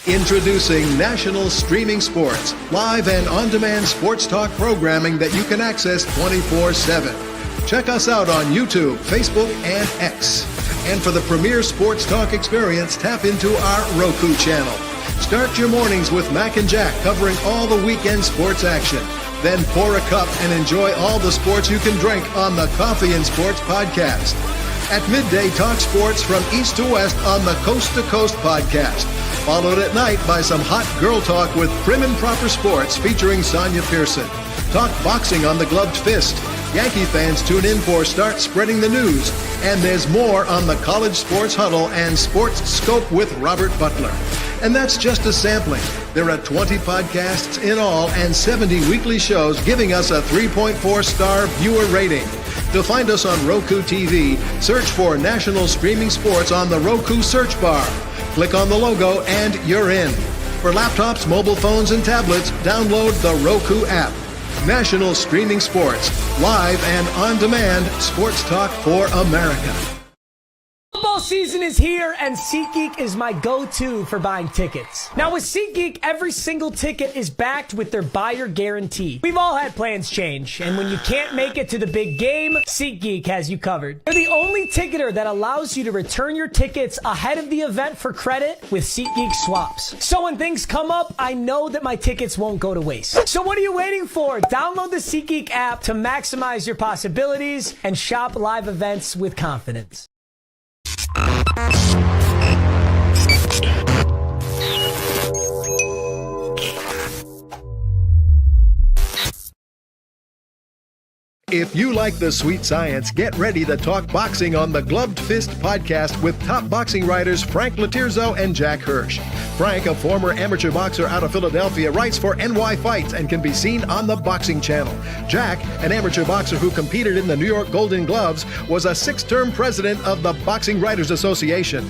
Introducing National Streaming Sports, live and on-demand sports talk programming that you can access 24/7. Check us out on YouTube, Facebook, and X. And for the premier sports talk experience, tap into our Roku channel. Start your mornings with Mac and Jack covering all the weekend sports action. Then pour a cup and enjoy all the sports you can drink on the Coffee and Sports podcast. At midday, talk sports from east to west on the Coast to Coast podcast. Followed at night by some hot girl talk with Prim and Proper Sports featuring Sonia Pearson. Talk boxing on the Gloved Fist. Yankee fans tune in for Start Spreading the News. And there's more on the College Sports Huddle and Sports Scope with Robert Butler. And that's just a sampling. There are 20 podcasts in all and 70 weekly shows giving us a 3.4-star viewer rating. To find us on Roku TV, search for National Streaming Sports on the Roku search bar. Click on the logo and you're in. For laptops, mobile phones, and tablets, download the Roku app. National Streaming Sports, live and on-demand sports talk for America. Football season is here, and SeatGeek is my go-to for buying tickets. Now, with SeatGeek, every single ticket is backed with their buyer guarantee. We've all had plans change, and when you can't make it to the big game, SeatGeek has you covered. They're the only ticketer that allows you to return your tickets ahead of the event for credit with SeatGeek swaps. So when things come up, I know that my tickets won't go to waste. So what are you waiting for? Download the SeatGeek app to maximize your possibilities and shop live events with confidence. If you like the sweet science, get ready to talk boxing on the Gloved Fist podcast with top boxing writers Frank Lotierzo and Jack Hirsch. Frank, a former amateur boxer out of Philadelphia, writes for NY Fights and can be seen on the Boxing Channel. Jack, an amateur boxer who competed in the New York Golden Gloves, was a 6-term president of the Boxing Writers Association.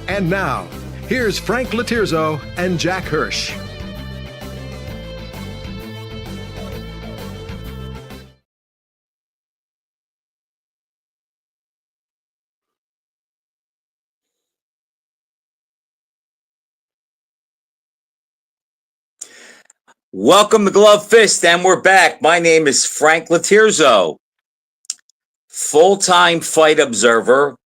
And now, here's Frank Lotierzo and Jack Hirsch. Welcome to Glove Fist, and we're back. My name is Frank Lotierzo, full-time fight observer,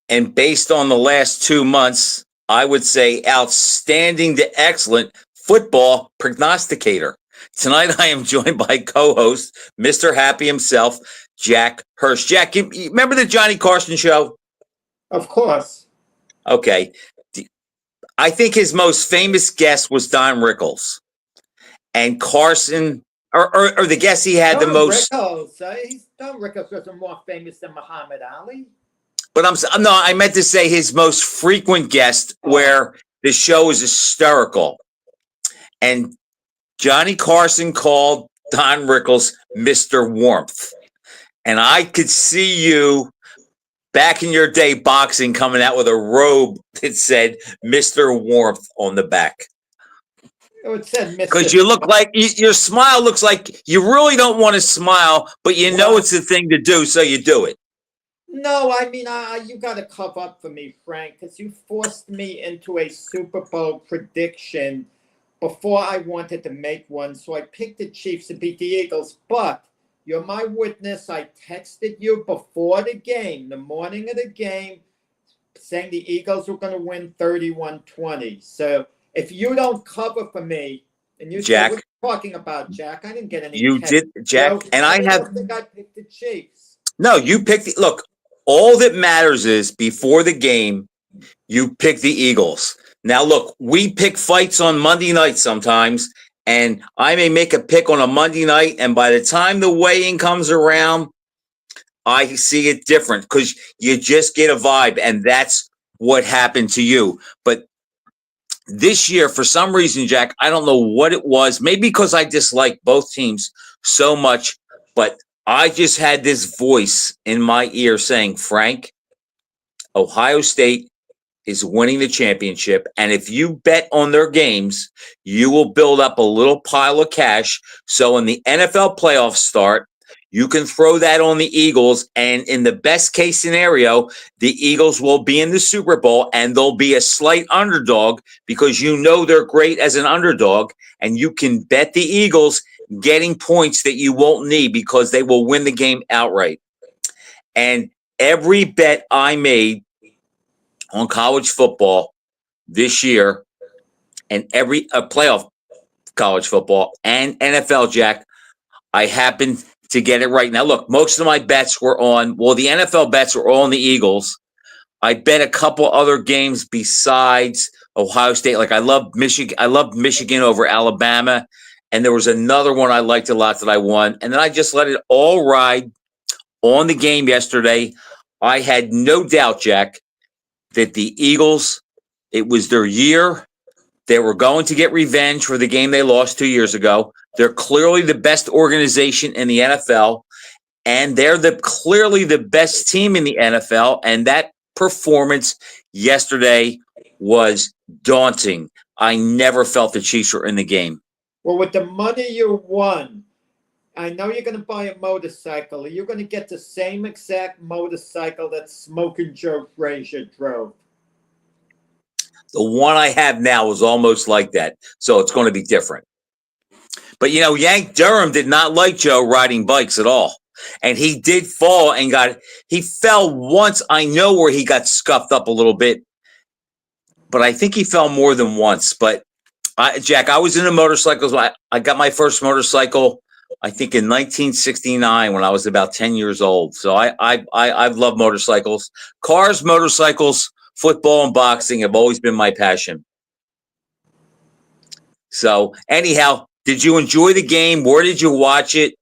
and based on the last 2 months, I would say outstanding to excellent football prognosticator. Tonight, I am joined by co-host, Mr. Happy himself, Jack Hirsch. Jack, you remember the Johnny Carson show? Of course. Okay. I think his most famous guest was Don Rickles. And Carson, or the guess he had the most. Don Rickles was more famous than Muhammad Ali. But I meant to say his most frequent guest, where the show is hysterical. And Johnny Carson called Don Rickles Mr. Warmth. And I could see you back in your day boxing coming out with a robe that said Mr. Warmth on the back. It said because you look like your smile looks like you really don't want to smile, but you know it's the thing to do, so you do it. No, I mean, you got to cover up for me, Frank, because you forced me into a Super Bowl prediction before I wanted to make one. So I picked the Chiefs to beat the Eagles, but you're my witness. I texted you before the game, the morning of the game, saying the Eagles were going to win 31-20. So if you don't cover for me, and you Jack, said, what are you talking about, Jack? I didn't get any. You did, Jack, so, and I think I picked the Chiefs. No, you picked look, all that matters is before the game, you pick the Eagles. Now, look, we pick fights on Monday night sometimes, and I may make a pick on a Monday night, and by the time the weigh-in comes around, I see it different because you just get a vibe, and that's what happened to you. But this year, for some reason, Jack, I don't know what it was. Maybe because I dislike both teams so much, but I just had this voice in my ear saying, Frank, Ohio State is winning the championship, and if you bet on their games, you will build up a little pile of cash. So when the NFL playoffs start, You can throw that on the Eagles, and in the best case scenario, the Eagles will be in the Super Bowl, and they'll be a slight underdog because you know they're great as an underdog, and you can bet the Eagles getting points that you won't need because they will win the game outright. And every bet I made on college football this year and every playoff college football and NFL, Jack, I happened to get it right. Now, look, most of my bets were the NFL bets were all on the Eagles. I bet a couple other games besides Ohio State. Like I loved Michigan over Alabama. And there was another one I liked a lot that I won. And then I just let it all ride on the game yesterday. I had no doubt, Jack, that the Eagles, it was their year. They were going to get revenge for the game they lost 2 years ago. They're clearly the best organization in the NFL, and they're clearly the best team in the NFL. And that performance yesterday was daunting. I never felt the Chiefs were in the game. Well, with the money you won, I know you're going to buy a motorcycle. Are you going to get the same exact motorcycle that Smoking Joe Frazier drove? The one I have now is almost like that, so it's going to be different. But, Yank Durham did not like Joe riding bikes at all. And he did fall and he fell once. I know where he got scuffed up a little bit, but I think he fell more than once. But, Jack, I was into motorcycles. I got my first motorcycle, I think, in 1969 when I was about 10 years old. So I've loved motorcycles. Cars, motorcycles, football, and boxing have always been my passion. So, anyhow, did you enjoy the game? Where did you watch it?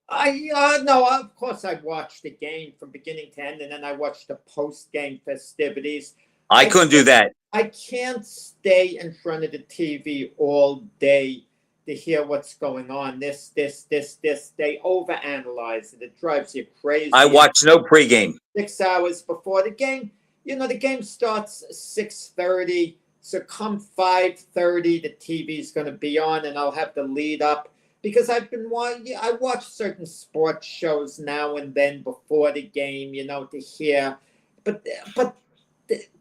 No, of course I watched the game from beginning to end, and then I watched the post-game festivities. I couldn't do that. I can't stay in front of the TV all day to hear what's going on. This. They overanalyze it. It drives you crazy. I watched no pregame. 6 hours before the game. The game starts 6:30. So come 5:30, the TV's going to be on, and I'll have the lead up. Because I watch certain sports shows now and then before the game, to hear. But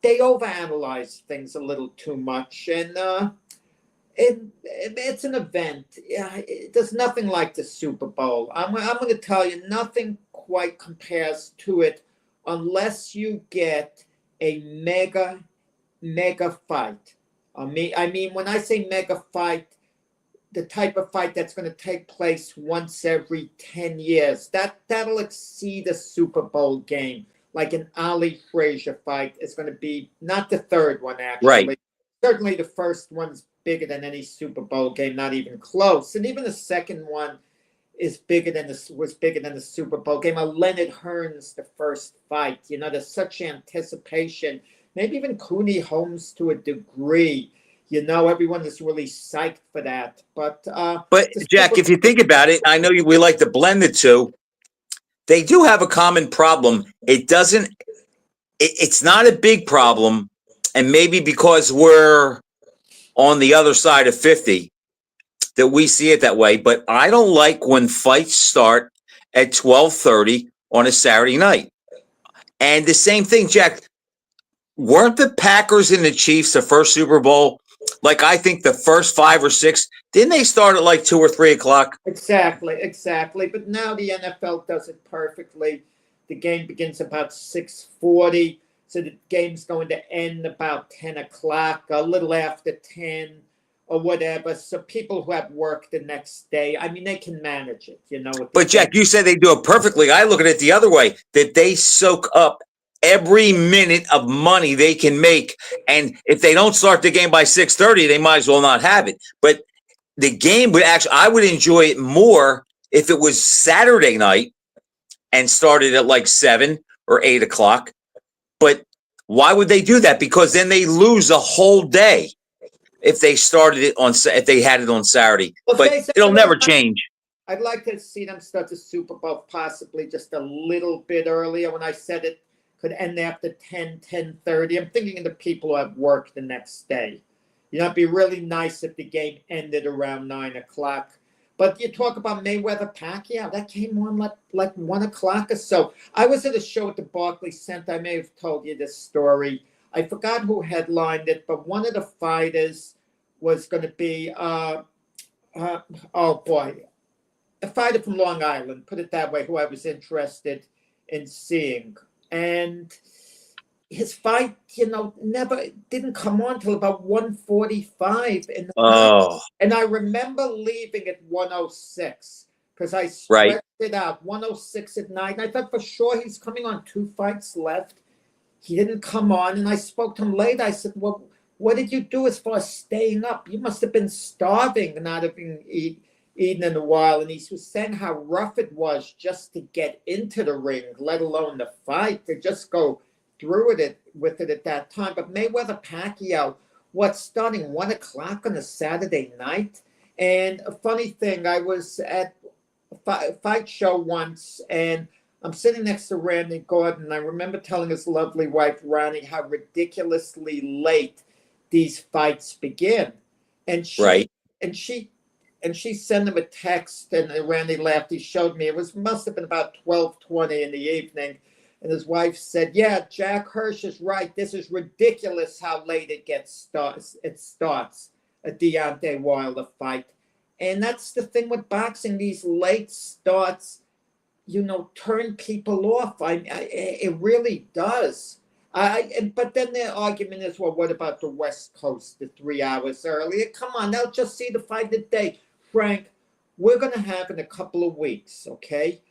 they overanalyze things a little too much. And it's an event. Yeah, there's nothing like the Super Bowl. I'm going to tell you, nothing quite compares to it unless you get a mega fight. I mean, when I say mega fight, the type of fight that's going to take place once every 10 years, that'll exceed a Super Bowl game. Like an Ali Frazier fight is going to be not the third one, actually. Right. Certainly the first one's bigger than any Super Bowl game, not even close. And even the second one was bigger than the Super Bowl game. Leonard Hearns, the first fight. There's such anticipation. Maybe even Cooney Holmes to a degree. Everyone is really psyched for that. But Jack, if you think about it, I know we like to blend the two. They do have a common problem. It's not a big problem, and maybe because we're on the other side of 50 that we see it that way. But I don't like when fights start at 12:30 on a Saturday night. And the same thing, Jack. Weren't the Packers and the Chiefs the first Super Bowl? Like, I think the first 5 or 6, didn't they start at like 2 or 3 o'clock? Exactly. But now the NFL does it perfectly. The game begins about 6:40. So the game's going to end about 10 o'clock, a little after 10 or whatever. So people who have work the next day, I mean, they can manage it, But Jack, you said they do it perfectly. I look at it the other way, that they soak up every minute of money they can make. And if they don't start the game by 6:30, they might as well not have it. But the game I would enjoy it more if it was Saturday night and started at like 7 or 8 o'clock. But why would they do that? Because then they lose a whole day if they if they had it on Saturday. Well, but it'll never change. I'd like to see them start the Super Bowl possibly just a little bit earlier. When I said it could end after 10:30, I'm thinking of the people who have work the next day. It'd be really nice if the game ended around 9 o'clock. But you talk about Mayweather Pacquiao, that came on like 1 o'clock or so. I was at a show at the Barclays Center. I may have told you this story. I forgot who headlined it, but one of the fighters was going to be, oh boy, a fighter from Long Island, put it that way, who I was interested in seeing. And his fight, never didn't come on till about 1:45 in the night. Oh, And I remember leaving at 1:06 because I right. stretched it out, 1:06 at night. And I thought for sure he's coming on, 2 fights left. He didn't come on. And I spoke to him later. I said, well, what did you do as far as staying up? You must have been starving, not having eaten in a while. And he was saying how rough it was just to get into the ring, let alone the fight, to just go through it with it at that time. But Mayweather Pacquiao, starting 1 o'clock on a Saturday night? And a funny thing, I was at a fight show once, and I'm sitting next to Randy Gordon. I remember telling his lovely wife, Ronnie, how ridiculously late these fights begin. And she sent him a text, and Randy laughed. He showed me. Must have been about 12:20 in the evening. And his wife said, yeah, Jack Hirsch is right. This is ridiculous how late it starts a Deontay Wilder fight. And that's the thing with boxing. These late starts, turn people off. It really does. But then their argument is, well, what about the West Coast, the 3 hours earlier? Come on, they'll just see the fight today. Frank, we're going to have in a couple of weeks, okay,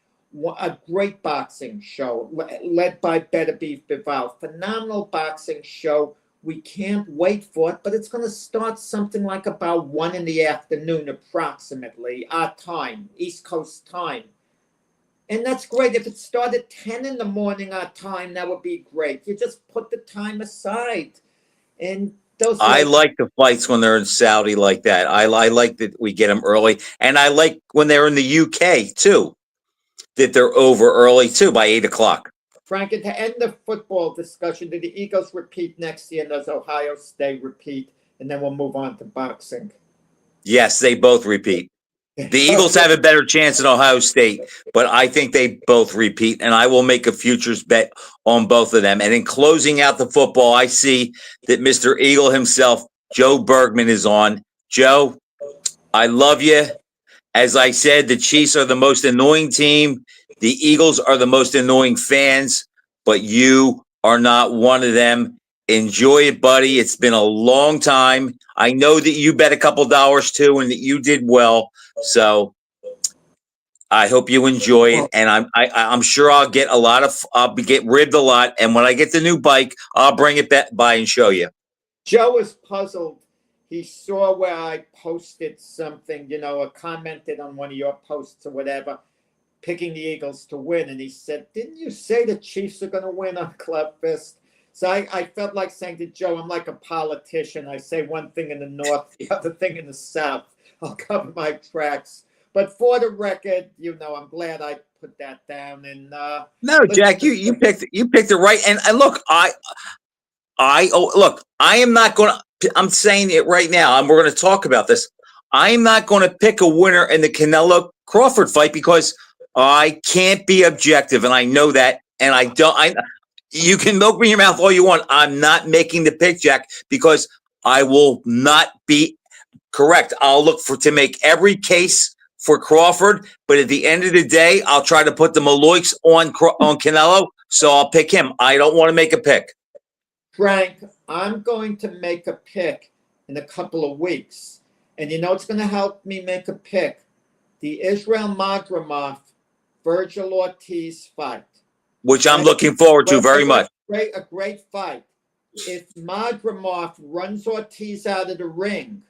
a great boxing show led by Better Beef Bival. Phenomenal boxing show. We can't wait for it, but it's going to start something like about 1 in the afternoon, approximately, our time, East Coast time. And that's great. If it started 10 in the morning our time, that would be great. You just put the time aside. And I like the fights when they're in Saudi like that. I like that we get them early. And I like when they're in the UK, too, that they're over early, too, by 8 o'clock. Frank, and to end the football discussion, do the Eagles repeat next year? Does Ohio State repeat? And then we'll move on to boxing. Yes, they both repeat. The Eagles have a better chance than Ohio State, but I think they both repeat, and I will make a futures bet on both of them. And in closing out the football, I see that Mr. Eagle himself, Joe Bergman, is on. Joe, I love you. As I said, the Chiefs are the most annoying team. The Eagles are the most annoying fans, but you are not one of them. Enjoy it, buddy. It's been a long time. I know that you bet a couple dollars too, and that you did well. So I hope you enjoy it, and I'm sure I'll get ribbed a lot. And when I get the new bike, I'll bring it back by and show you. Joe was puzzled. He saw where I posted something, or commented on one of your posts or whatever, picking the Eagles to win, and he said, "Didn't you say the Chiefs are going to win on Club Fist?" So I felt like saying to Joe, I'm like a politician. I say one thing in the North, the other thing in the South. I'll cover my tracks. But for the record, I'm glad I put that down. And no, Jack, you picked it right. And look, I am not going to. I'm saying it right now, and we're going to talk about this. I am not going to pick a winner in the Canelo Crawford fight because I can't be objective, and I know that. And I don't. You can milk me in your mouth all you want. I'm not making the pick, Jack, because I will not be correct. I'll look to make every case for Crawford, but at the end of the day, I'll try to put the Maloiks on Canelo, so I'll pick him. I don't want to make a pick. Frank, I'm going to make a pick in a couple of weeks. And it's going to help me make a pick. The Israel Madrimov, Virgil Ortiz fight. Which I'm looking forward to very much. A great fight. If Madrimov runs Ortiz out of the ring,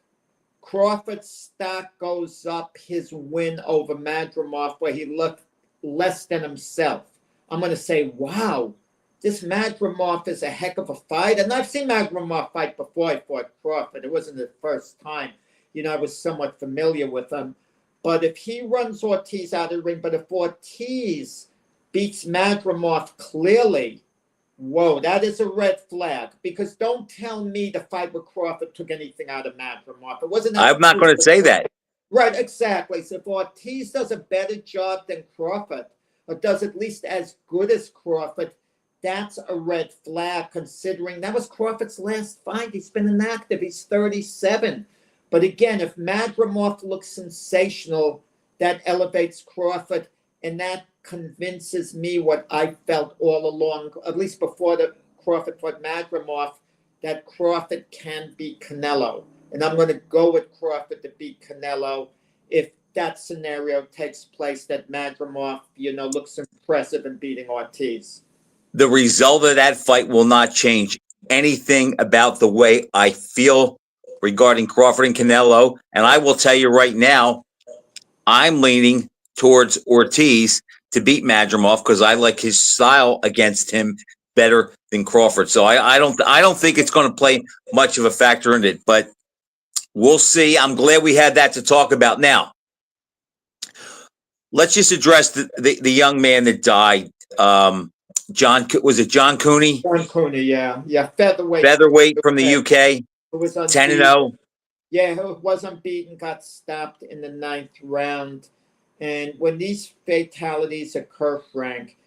Crawford's stock goes up, his win over Madrimov, where he looked less than himself. I'm going to say, wow, this Madrimov is a heck of a fight. And I've seen Madrimov fight before I fought Crawford. It wasn't the first time. I was somewhat familiar with him. But if he runs Ortiz out of the ring, but if Ortiz beats Madrimov clearly, whoa, that is a red flag. Because don't tell me the fight with Crawford took anything out of Madrimov. It wasn't. I'm not going to say that. Right, exactly. So if Ortiz does a better job than Crawford, or does at least as good as Crawford, that's a red flag considering that was Crawford's last fight. He's been inactive. He's 37. But again, if Madrimov looks sensational, that elevates Crawford, and that convinces me what I felt all along, at least before the Crawford fought Madrimov, that Crawford can beat Canelo. And I'm going to go with Crawford to beat Canelo if that scenario takes place, that Madrimov, looks impressive in beating Ortiz. The result of that fight will not change anything about the way I feel regarding Crawford and Canelo. And I will tell you right now, I'm leaning towards Ortiz to beat Madrimov because I like his style against him better than Crawford. So I don't think it's going to play much of a factor in it, but we'll see. I'm glad we had that to talk about. Now, let's just address the young man that died. Was it John Cooney? John Cooney, yeah, featherweight From the UK, It was 10-0. Yeah, it was unbeaten, got stopped in the 9th round. And when these fatalities occur, Frank,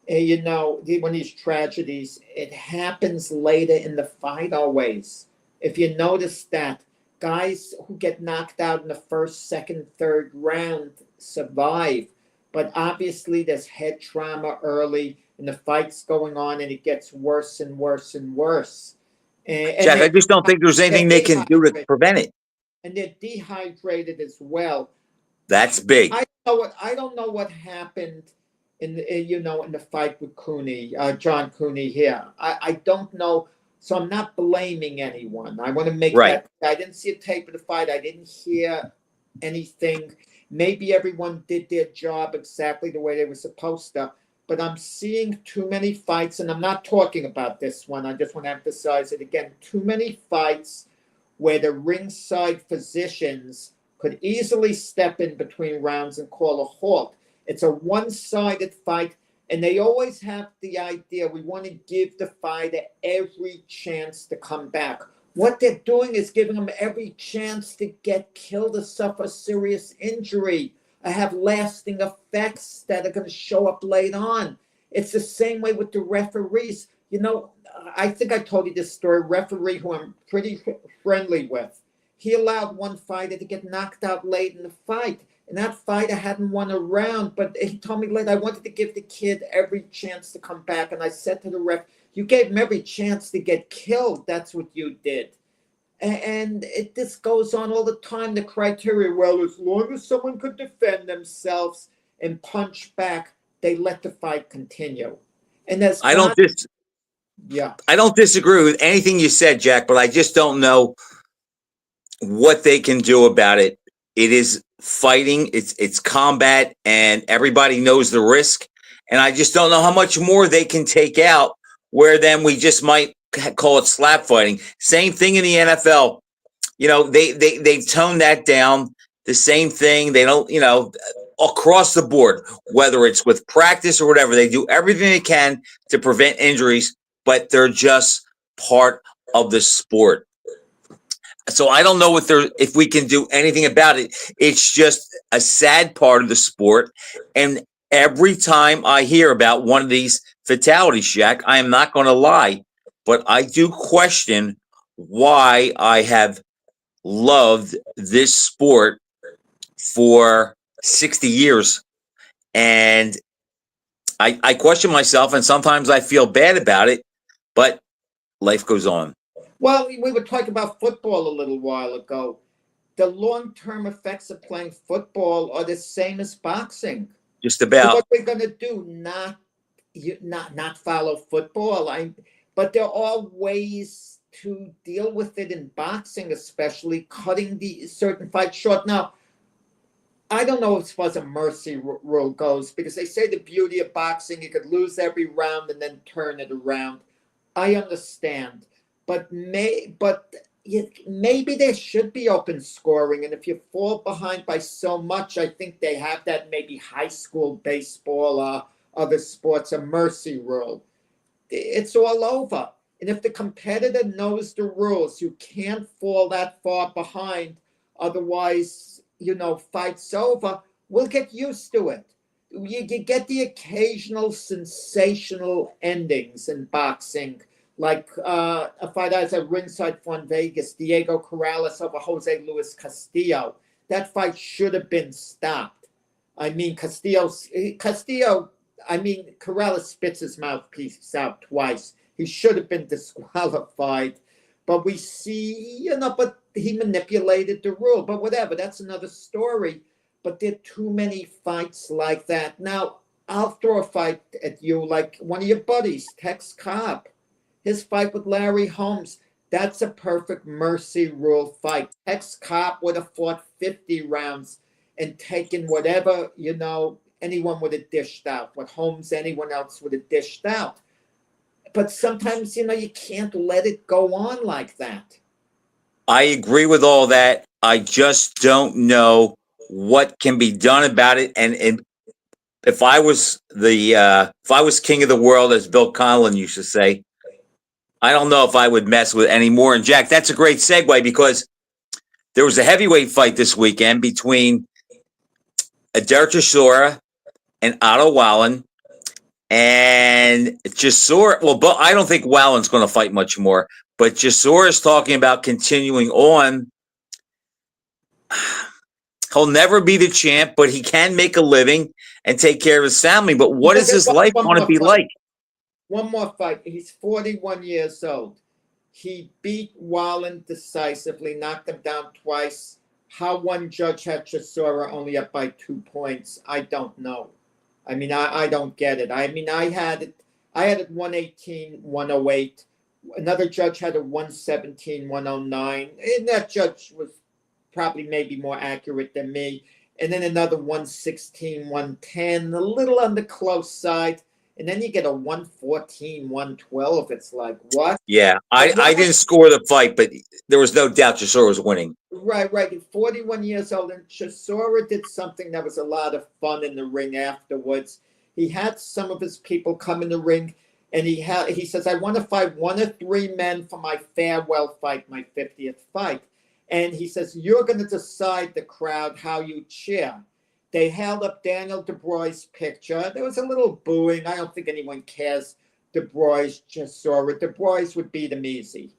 when these tragedies, it happens later in the fight always. If you notice that, guys who get knocked out in the first, second, third round survive. But obviously there's head trauma early and the fight's going on and it gets worse and worse and worse. Jack, I just don't think there's anything they can do to prevent it. And they're dehydrated as well. That's big. I don't know what happened in the fight with Cooney, John Cooney here. I don't know, so I'm not blaming anyone. I want to make Right. that. I didn't see a tape of the fight. I didn't hear anything. Maybe everyone did their job exactly the way they were supposed to. But I'm seeing too many fights, and I'm not talking about this one. I just want to emphasize it again. Too many fights where the ringside physicians could easily step in between rounds and call a halt. It's a one-sided fight, and they always have the idea we want to give the fighter every chance to come back. What they're doing is giving them every chance to get killed or suffer serious injury, or have lasting effects that are going to show up late on. It's the same way with the referees. I think I told you this story. Referee who I'm pretty friendly with, he allowed one fighter to get knocked out late in the fight. And that fighter hadn't won a round, but he told me later, I wanted to give the kid every chance to come back. And I said to the ref, you gave him every chance to get killed. That's what you did. And this goes on all the time. The criteria, well, as long as someone could defend themselves and punch back, they let the fight continue. And I don't disagree with anything you said, Jack, but I just don't know what they can do about it. It is fighting, it's combat, and everybody knows the risk. And I just don't know how much more they can take out, where then we just might call it slap fighting. Same thing in the NFL. They've toned that down. The same thing. They don't, across the board, whether it's with practice or whatever, they do everything they can to prevent injuries, but they're just part of the sport. So I don't know if we can do anything about it. It's just a sad part of the sport. And every time I hear about one of these fatalities, Jack, I am not going to lie, but I do question why I have loved this sport for 60 years. And I question myself, and sometimes I feel bad about it, but life goes on. Well, we were talking about football a little while ago. The long-term effects of playing football are the same as boxing. Just about. So what we're going to do, not follow football. But there are ways to deal with it in boxing, especially cutting the certain fight short. Now, I don't know as far as a mercy rule goes, because they say the beauty of boxing, you could lose every round and then turn it around. I understand. But maybe there should be open scoring. And if you fall behind by so much, I think they have that maybe high school baseball or other sports, a mercy rule. It's all over. And if the competitor knows the rules, you can't fall that far behind. Otherwise, fight's over, we'll get used to it. You get the occasional sensational endings in boxing, like a fight I was at ringside for in Vegas, Diego Corrales over Jose Luis Castillo. That fight should have been stopped. I mean, Corrales spits his mouthpiece out twice. He should have been disqualified. But we see, but he manipulated the rule. But whatever, that's another story. But there are too many fights like that. Now, I'll throw a fight at you, like one of your buddies, Tex Cobb. His fight with Larry Holmes, that's a perfect mercy rule fight. Tex Cobb would have fought 50 rounds and taken whatever, anyone would have dished out. What Holmes, anyone else would have dished out. But sometimes, you can't let it go on like that. I agree with all that. I just don't know what can be done about it. And if I was king of the world, as Bill Conlon used to say, I don't know if I would mess with any more. And Jack, that's a great segue, because there was a heavyweight fight this weekend between Derek Chisora and Otto Wallen. And Chisora, but I don't think Wallen's going to fight much more. But Chisora is talking about continuing on. He'll never be the champ, but he can make a living and take care of his family. But what is his life going to be like? One more fight. He's 41 years old. He beat Wallen decisively, knocked him down twice. How one judge had Chisora only up by 2 points, I don't know. I mean, I don't get it. I mean, I had it 118, 108. Another judge had a 117, 109. And that judge was probably maybe more accurate than me. And then another 116, 110, a little on the close side. And then you get a 114, 112. It's like, what? Yeah, I didn't score the fight, but there was no doubt Chisora was winning. Right. 41 years old. And Chisora did something that was a lot of fun in the ring afterwards. He had some of his people come in the ring, and he says, I want to fight one of 3 men for my farewell fight, my 50th fight. And he says, you're going to decide, the crowd, how you cheer. They held up Daniel DeBroy's picture. There was a little booing. I don't think anyone cares. DeBroy's Chisora. DeBroy's would beat him easy.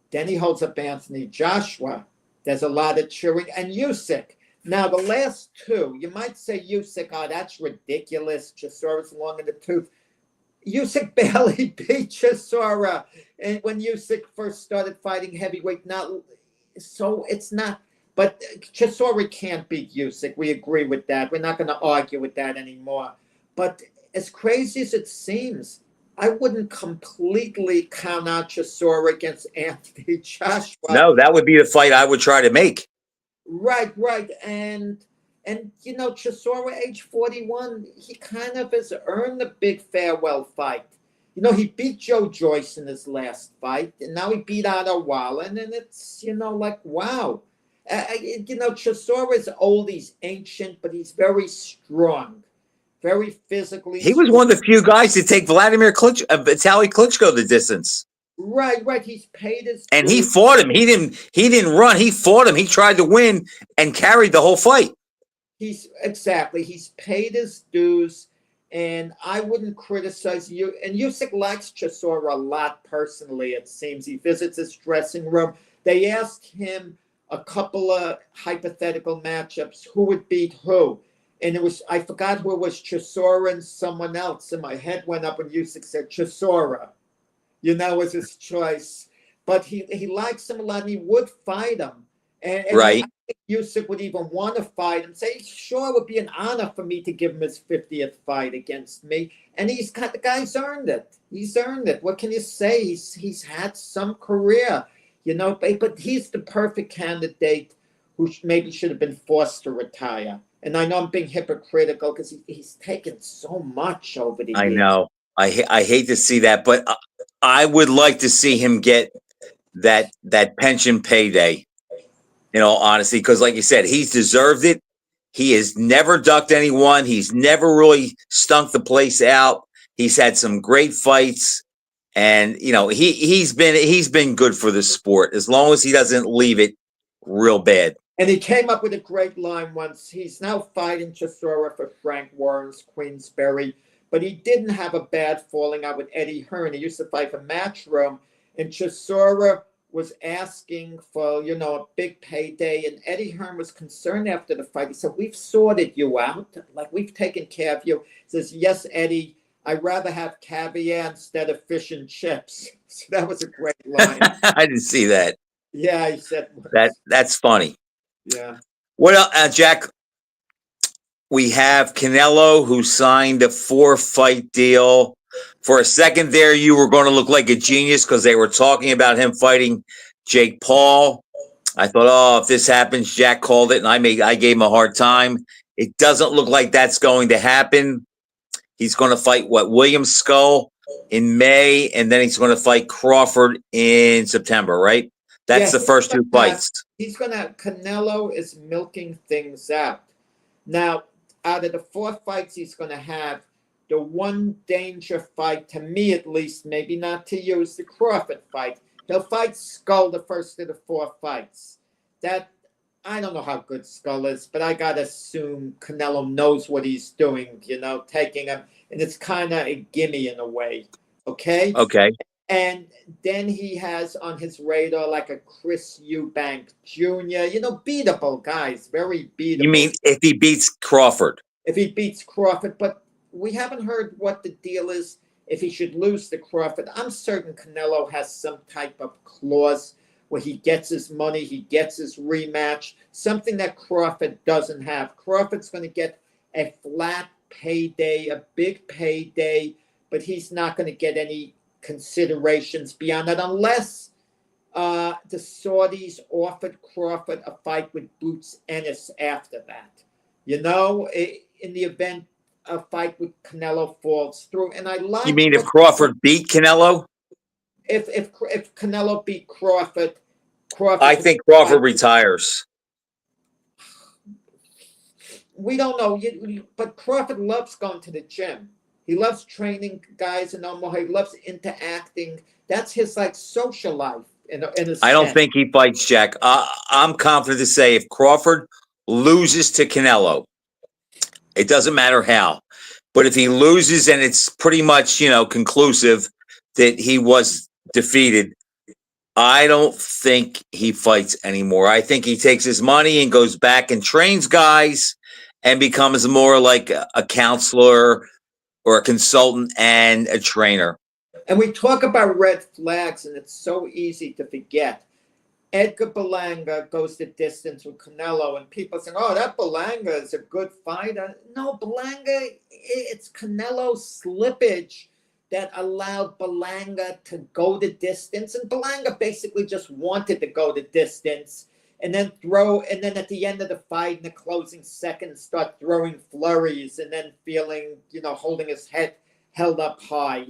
Then he holds up Anthony Joshua. There's a lot of cheering. And Usyk. Now, the last 2, you might say Usyk, oh, that's ridiculous. Chisora's long in the tooth. Usyk barely beat Chisora. And when Usyk first started fighting heavyweight, so it's not. But Chisora can't beat Usyk. We agree with that. We're not going to argue with that anymore. But as crazy as it seems, I wouldn't completely count out Chisora against Anthony Joshua. No, that would be the fight I would try to make. Right. And Chisora, age 41, he kind of has earned the big farewell fight. He beat Joe Joyce in his last fight, and now he beat Otto Wallen, and it's, like, wow. Chisora is old, he's ancient, but he's very strong, very physically. He was one of the few guys to take Vitaly Klitschko the distance. Right. He's paid his dues. And he fought him. He didn't run. He fought him. He tried to win and carried the whole fight. He's paid his dues, and I wouldn't criticize you. And Usyk likes Chisora a lot personally, it seems. He visits his dressing room. They asked him a couple of hypothetical matchups, who would beat who. And I forgot who it was, Chisora and someone else. And my head went up when Usyk said Chisora. Was his choice. But he likes him a lot, and he would fight him. And right. I think Usyk would even want to fight him, say, sure, it would be an honor for me to give him his 50th fight against me. And the guy's earned it. He's earned it. What can you say? He's had some career. But he's the perfect candidate who maybe should have been forced to retire. And I know I'm being hypocritical because he's taken so much over the years. I know. I hate to see that, but I would like to see him get that pension payday, in all honesty, because like you said, he's deserved it. He has never ducked anyone. He's never really stunk the place out. He's had some great fights. And he's been good for the sport as long as he doesn't leave it real bad. And he came up with a great line once. He's now fighting Chisora for Frank Warren's Queensberry, but he didn't have a bad falling out with Eddie Hearn. He used to fight for Matchroom, and Chisora was asking for, a big payday, and Eddie Hearn was concerned after the fight. He said, "We've sorted you out. Like, we've taken care of you." He says, "Yes, Eddie, I'd rather have caviar instead of fish and chips." So that was a great line. I didn't see that. Yeah, he said. That's funny. Yeah. What else, Jack? We have Canelo, who signed a 4-fight deal. For a second there, you were going to look like a genius because they were talking about him fighting Jake Paul. I thought, oh, if this happens, Jack called it, and I gave him a hard time. It doesn't look like that's going to happen. He's going to fight William Skull in May, and then he's going to fight Crawford in September, right? That's the first 2 fights. Canelo is milking things out. Now, out of the 4 fights he's going to have, the one danger fight, to me at least, maybe not to you, is the Crawford fight. He'll fight Skull the first of the 4 fights. That, I don't know how good Skull is, but I got to assume Canelo knows what he's doing, taking him. And it's kind of a gimme in a way. Okay? Okay. And then he has on his radar like a Chris Eubank Jr., beatable guys, very beatable. You mean if he beats Crawford? If he beats Crawford, but we haven't heard what the deal is if he should lose to Crawford. I'm certain Canelo has some type of clause where he gets his money, he gets his rematch, something that Crawford doesn't have. Crawford's going to get a flat payday, a big payday, but he's not going to get any considerations beyond that unless the Saudis offered Crawford a fight with Boots Ennis after that. In the event a fight with Canelo falls through. And I like. You mean if Crawford beat Canelo? If Canelo beat Crawford, I think Crawford retires. We don't know, but Crawford loves going to the gym. He loves training guys in Omaha. He loves interacting. That's his social life. I don't think he fights Jack. I'm confident to say if Crawford loses to Canelo, it doesn't matter how. But if he loses and it's pretty much, conclusive that he was defeated, I don't think he fights anymore. I think he takes his money and goes back and trains guys and becomes more like a counselor or a consultant and a trainer. And we talk about red flags, and it's so easy to forget. Edgar Berlanga goes the distance with Canelo, and people say, "Oh, that Berlanga is a good fighter." No, Berlanga, it's Canelo's slippage that allowed Berlanga to go the distance, and Berlanga basically just wanted to go the distance, and then at the end of the fight, in the closing seconds, start throwing flurries, and then feeling, holding his head held up high,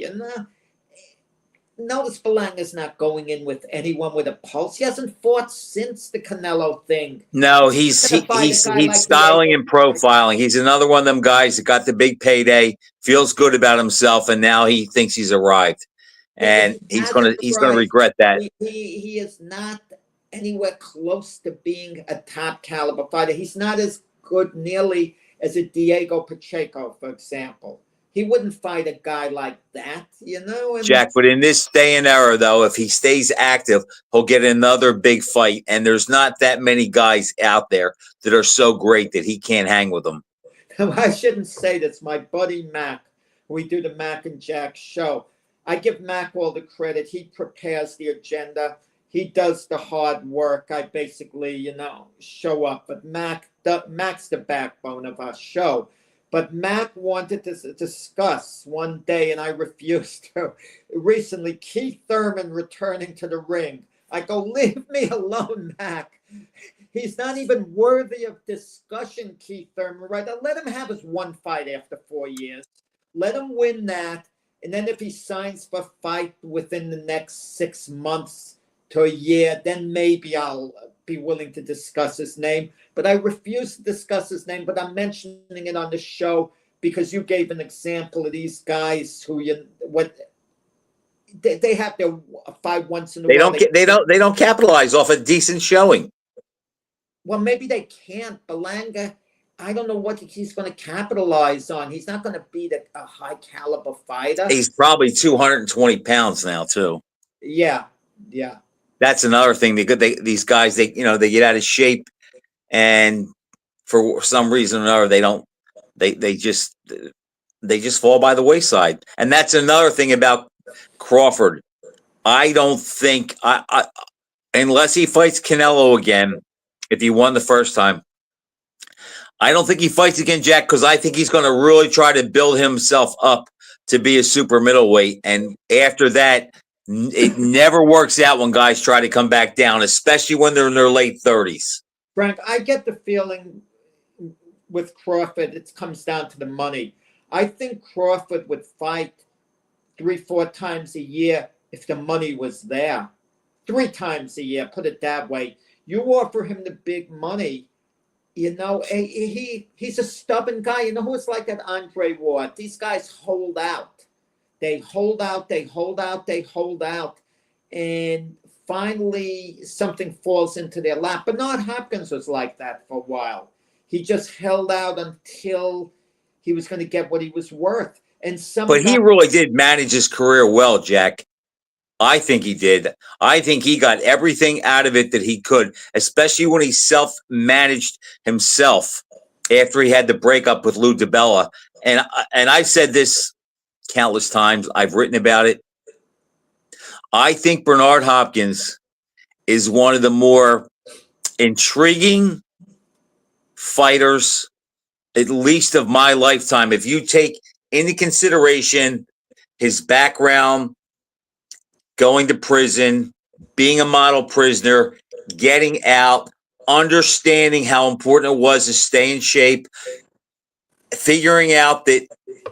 Notice Belanga's not going in with anyone with a pulse. He hasn't fought since the Canelo thing. No, he's styling and profiling. He's another one of them guys that got the big payday, feels good about himself, and now he thinks he's arrived. And he's gonna regret that. He is not anywhere close to being a top caliber fighter. He's not as good nearly as a Diego Pacheco, for example. He wouldn't fight a guy like that, Jack, but in this day and era, though, if he stays active, he'll get another big fight. And there's not that many guys out there that are so great that he can't hang with them. I shouldn't say this. My buddy Mac, we do the Mac and Jack show. I give Mac all the credit. He prepares the agenda. He does the hard work. I basically, show up. But Mac's the backbone of our show. But Mac wanted to discuss one day, and I refused to. Recently, Keith Thurman returning to the ring. I go, leave me alone, Mac. He's not even worthy of discussion, Keith Thurman. Right? Now, let him have his one fight after 4 years. Let him win that. And then if he signs for a fight within the next 6 months to a year, then maybe I'll be willing to discuss his name. But I refuse to discuss his name, but I'm mentioning it on the show because you gave an example of these guys who they have their fight once in a while. They don't capitalize off a decent showing. Well, maybe they can't. Belanga, I don't know what he's going to capitalize on. He's not going to beat a high caliber fighter. He's probably 220 pounds now too. Yeah, yeah. That's another thing. These guys, they get out of shape, and for some reason or another, they just fall by the wayside. And that's another thing about Crawford. I don't think unless he fights Canelo again, if he won the first time, I don't think he fights again, Jack, because I think he's going to really try to build himself up to be a super middleweight. And after that, it never works out when guys try to come back down, especially when they're in their late 30s. Frank, I get the feeling with Crawford, it comes down to the money. I think Crawford would fight 3-4 times a year if the money was there. 3 times a year, put it that way. You offer him the big money, he's a stubborn guy. You know who it's like that Andre Ward? These guys hold out. They hold out, they hold out, they hold out. And finally, something falls into their lap. Bernard Hopkins was like that for a while. He just held out until he was going to get what he was worth. But he really did manage his career well, Jack. I think he did. I think he got everything out of it that he could, especially when he self-managed himself after he had the breakup with Lou DiBella. And I've said this countless times. I've written about it. I think Bernard Hopkins is one of the more intriguing fighters, at least of my lifetime. If you take into consideration his background, going to prison, being a model prisoner, getting out, understanding how important it was to stay in shape, figuring out that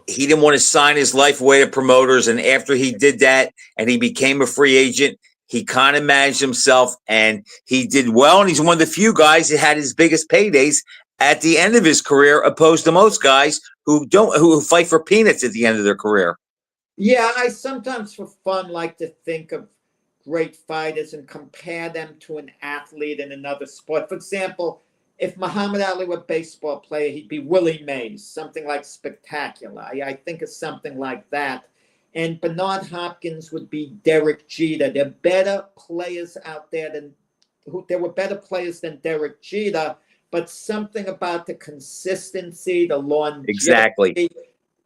he didn't want to sign his life away to promoters. And after he did that and he became a free agent, he kind of managed himself and he did well. And he's one of the few guys that had his biggest paydays at the end of his career, opposed to most guys who fight for peanuts at the end of their career. Yeah, I sometimes for fun like to think of great fighters and compare them to an athlete in another sport. For example, if Muhammad Ali were a baseball player, he'd be Willie Mays, something like spectacular. I think of something like that. And Bernard Hopkins would be Derek Jeter. There were better players than Derek Jeter, but something about the consistency, the longevity. Exactly.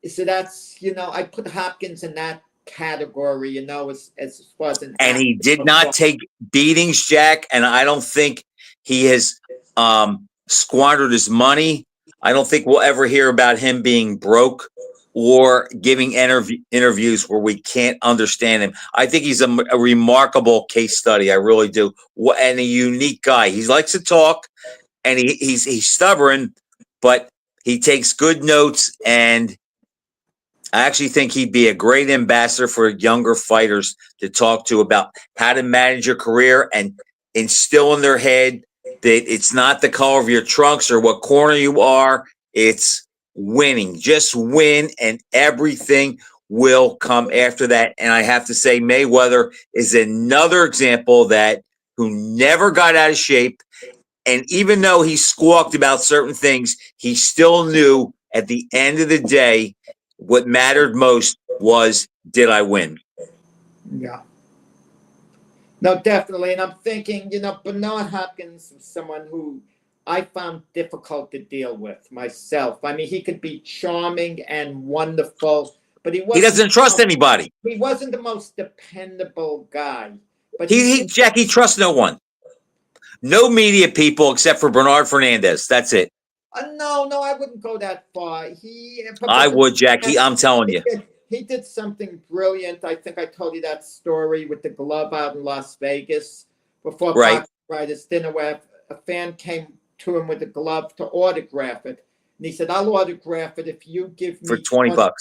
So that's, I put Hopkins in that category, as far as an and he did not take beatings, Jack, and I don't think he has squandered his money. I don't think we'll ever hear about him being broke or giving interviews where we can't understand him. I think he's a remarkable case study. I really do. And a unique guy. He likes to talk, and he's stubborn, but he takes good notes, and I actually think he'd be a great ambassador for younger fighters to talk to about how to manage your career and instill in their head that it's not the color of your trunks or what corner you are. It's winning. Just win, and everything will come after that. And I have to say, Mayweather is another example who never got out of shape. And even though he squawked about certain things, he still knew at the end of the day, what mattered most was, did I win? Yeah. No, definitely. And I'm thinking, Bernard Hopkins was someone who I found difficult to deal with myself. I mean, he could be charming and wonderful, but he doesn't trust anybody. He wasn't the most dependable guy. But Jackie trusts no one. No media people except for Bernard Fernandez. That's it. No, I wouldn't go that far. I would, Jackie. I'm telling you. He did something brilliant. I think I told you that story with the glove out in Las Vegas before Boxing Writers Dinner, where a fan came to him with the glove to autograph it. And he said, I'll autograph it if you give me for $20.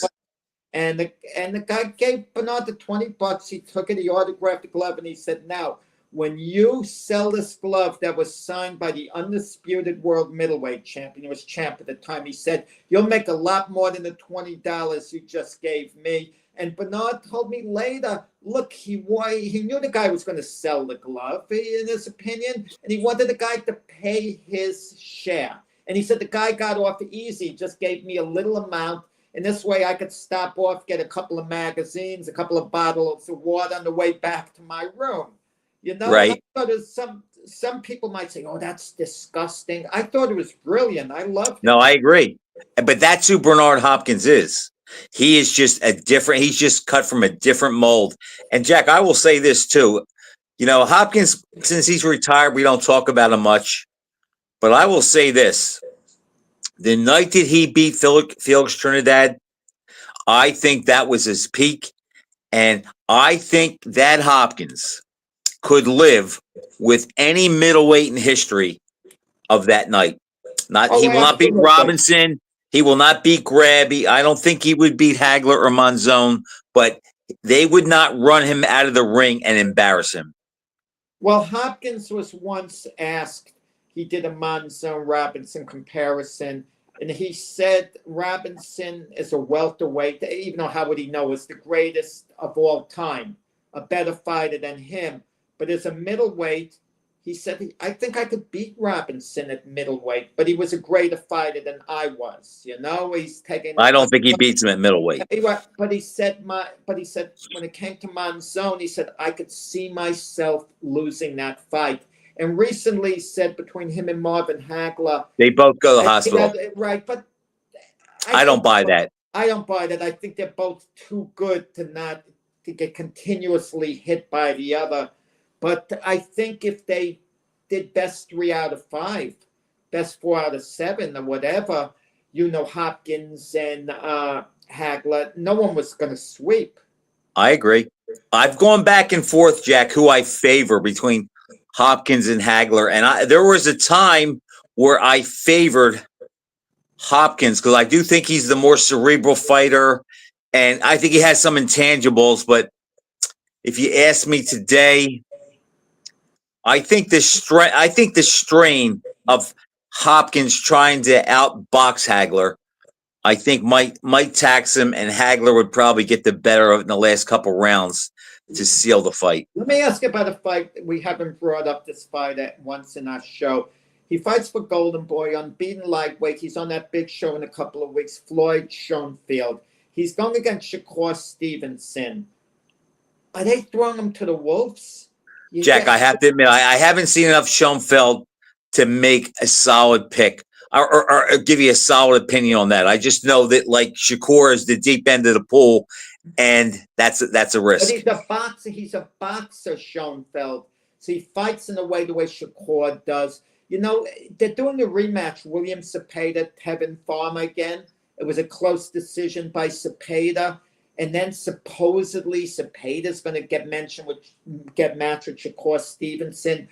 And the guy gave Bernard the $20. He took it, he autographed the glove, and he said, now, when you sell this glove that was signed by the undisputed world middleweight champion, he was champ at the time, he said, you'll make a lot more than the $20 you just gave me. And Bernard told me later, look, he knew the guy was going to sell the glove, in his opinion, and he wanted the guy to pay his share. And he said the guy got off easy, just gave me a little amount. And this way I could stop off, get a couple of magazines, a couple of bottles of water on the way back to my room. You know, Right. I thought some people might say, oh, that's disgusting. I thought it was brilliant. I loved it. No, I agree. But that's who Bernard Hopkins is. He is just he's just cut from a different mold. And Jack, I will say this too. You know, Hopkins, since he's retired, we don't talk about him much. But I will say this. The night that he beat Felix Trinidad, I think that was his peak. And I think that Hopkins could live with any middleweight in history of that night. He will not beat Robinson. He will not beat Grabby. I don't think he would beat Hagler or Monzon, but they would not run him out of the ring and embarrass him. Well, Hopkins was once asked, he did a Monzon-Robinson comparison, and he said Robinson is a welterweight, even though how would he know, is the greatest of all time, a better fighter than him. But as a middleweight, he said, I think I could beat Robinson at middleweight, but he was a greater fighter than I was. You know, he's taking. I don't think he beats him at middleweight. But he said when it came to Monzon, he said I could see myself losing that fight. And recently, he said between him and Marvin Hagler, they both go to the hospital. Right, but I don't buy that. I don't buy that. I think they're both too good to get continuously hit by the other. But I think if they did best 3 out of 5, best 4 out of 7, or whatever, you know, Hopkins and Hagler, no one was going to sweep. I agree. I've gone back and forth, Jack, who I favor between Hopkins and Hagler. And there was a time where I favored Hopkins because I do think he's the more cerebral fighter. And I think he has some intangibles. But if you ask me today, I think the strain of Hopkins trying to outbox Hagler, I think might tax him, and Hagler would probably get the better of it in the last couple rounds to seal the fight. Let me ask you about a fight. We haven't brought up this fight once in our show. He fights for Golden Boy, unbeaten lightweight. He's on that big show in a couple of weeks, Floyd Schoenfeld. He's going against Shakur Stevenson. Are they throwing him to the wolves? Jack, I have to admit, I haven't seen enough Schoenfeld to make a solid pick or give you a solid opinion on that. I just know that, like, Shakur is the deep end of the pool, and that's a risk. But he's a boxer. He's a boxer, Schoenfeld. So he fights in the way Shakur does. You know, they're doing a rematch, William Cepeda, Tevin Farmer again. It was a close decision by Cepeda. And then supposedly Cepeda's going to get matched with Shakur Stevenson.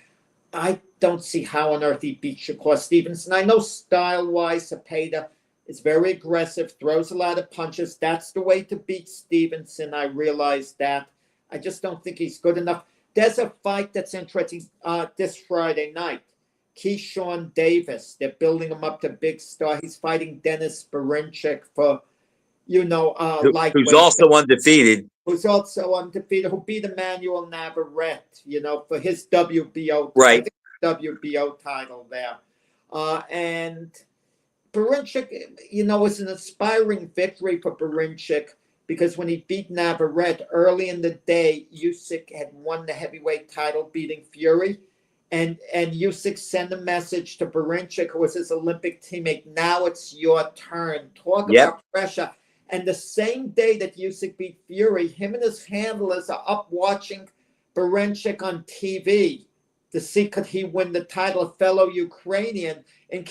I don't see how on earth he beats Shakur Stevenson. I know style-wise Cepeda is very aggressive, throws a lot of punches. That's the way to beat Stevenson. I realize that. I just don't think he's good enough. There's a fight that's interesting this Friday night. Keyshawn Davis. They're building him up to big star. He's fighting Dennis Berinchik for, you know, who's also undefeated. Who beat Emmanuel Navarrete, you know, for his WBO, right? WBO title there. And Berinchik, you know, was an inspiring victory for Berinchik because when he beat Navarrete early in the day, Usyk had won the heavyweight title, beating Fury. And Usyk sent a message to Berinchik, who was his Olympic teammate. Now it's your turn. Talk about pressure. And the same day that Usyk beat Fury, him and his handlers are up watching Berinchik on TV to see could he win the title, a fellow Ukrainian. And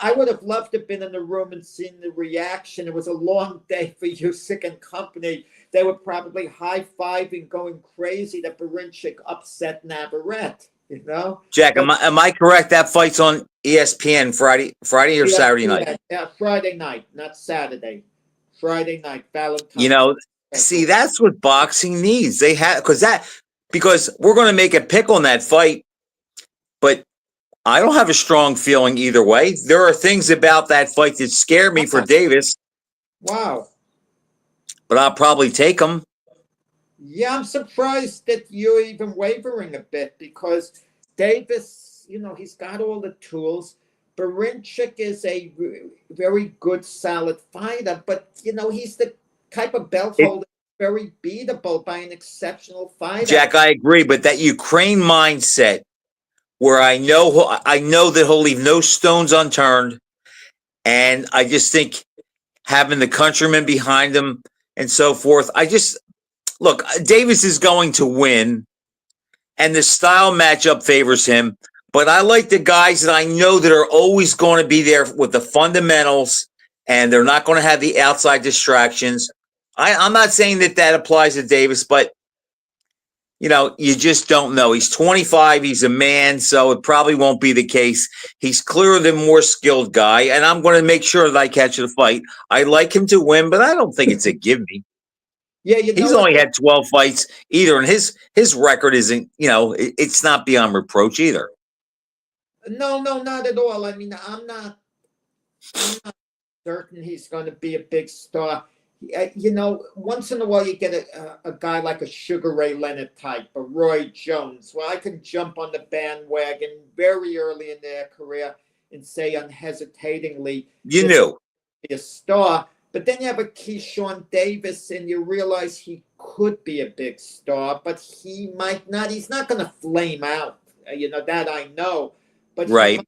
I would have loved to have been in the room and seen the reaction. It was a long day for Usyk and company. They were probably high-fiving, going crazy that Berinchik upset Navarrete. You know, Jack, am I correct? That fight's on ESPN Friday or Saturday night? Yeah, Friday night, not Saturday. Friday night, Valentine's. You know, see, that's what boxing needs. They have because we're going to make a pick on that fight, but I don't have a strong feeling either way. There are things about that fight that scare me for Davis. Wow. but I'll probably take him. Yeah, I'm surprised that you're even wavering a bit because Davis, he's got all the tools. Barinchik is a very good, solid fighter, but he's the type of belt holder very beatable by an exceptional fighter. Jack, I agree, but that Ukraine mindset, where I know that he'll leave no stones unturned, and I just think having the countrymen behind him and so forth, look, Davis is going to win, and the style matchup favors him. But I like the guys that I know that are always going to be there with the fundamentals, and they're not going to have the outside distractions. I'm not saying that applies to Davis, but you just don't know. He's 25. He's a man, so it probably won't be the case. He's clearly the more skilled guy, and I'm going to make sure that I catch the fight. I like him to win, but I don't think it's a give me. Yeah, he's only had 12 fights either, and his record isn't, it's not beyond reproach either. No, not at all. I mean, I'm not certain he's going to be a big star. Once in a while you get a guy like a Sugar Ray Leonard type, a Roy Jones, where I can jump on the bandwagon very early in their career and say unhesitatingly, you knew, be a star. But then you have a Keyshawn Davis, and you realize he could be a big star, but he might not. He's not going to flame out. That I know. But right.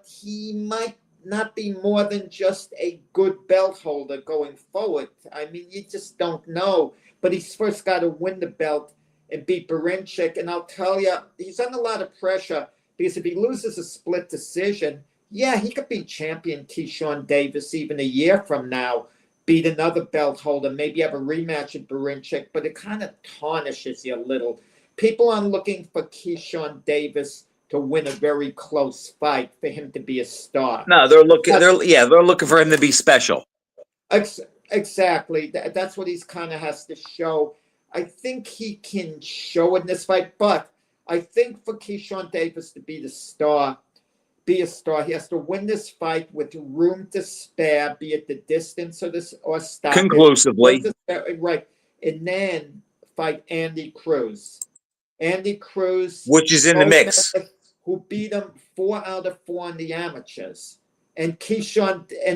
He might not be more than just a good belt holder going forward. I mean, you just don't know. But he's first got to win the belt and beat Barinchik. And I'll tell you, he's under a lot of pressure because if he loses a split decision, yeah, he could be champion Keyshawn Davis even a year from now, beat another belt holder, maybe have a rematch at Barinchik, but it kind of tarnishes you a little. People aren't looking for Keyshawn Davis to win a very close fight for him to be a star. No, they're looking for him to be special. Exactly. That's what he's kind of has to show. I think he can show it in this fight, but I think for Keyshawn Davis to be a star, he has to win this fight with room to spare, be it the distance or stop conclusively. Right. And then fight Andy Cruz. Andy Cruz, which is in the mix, who beat him 4 out of 4 in the amateurs. And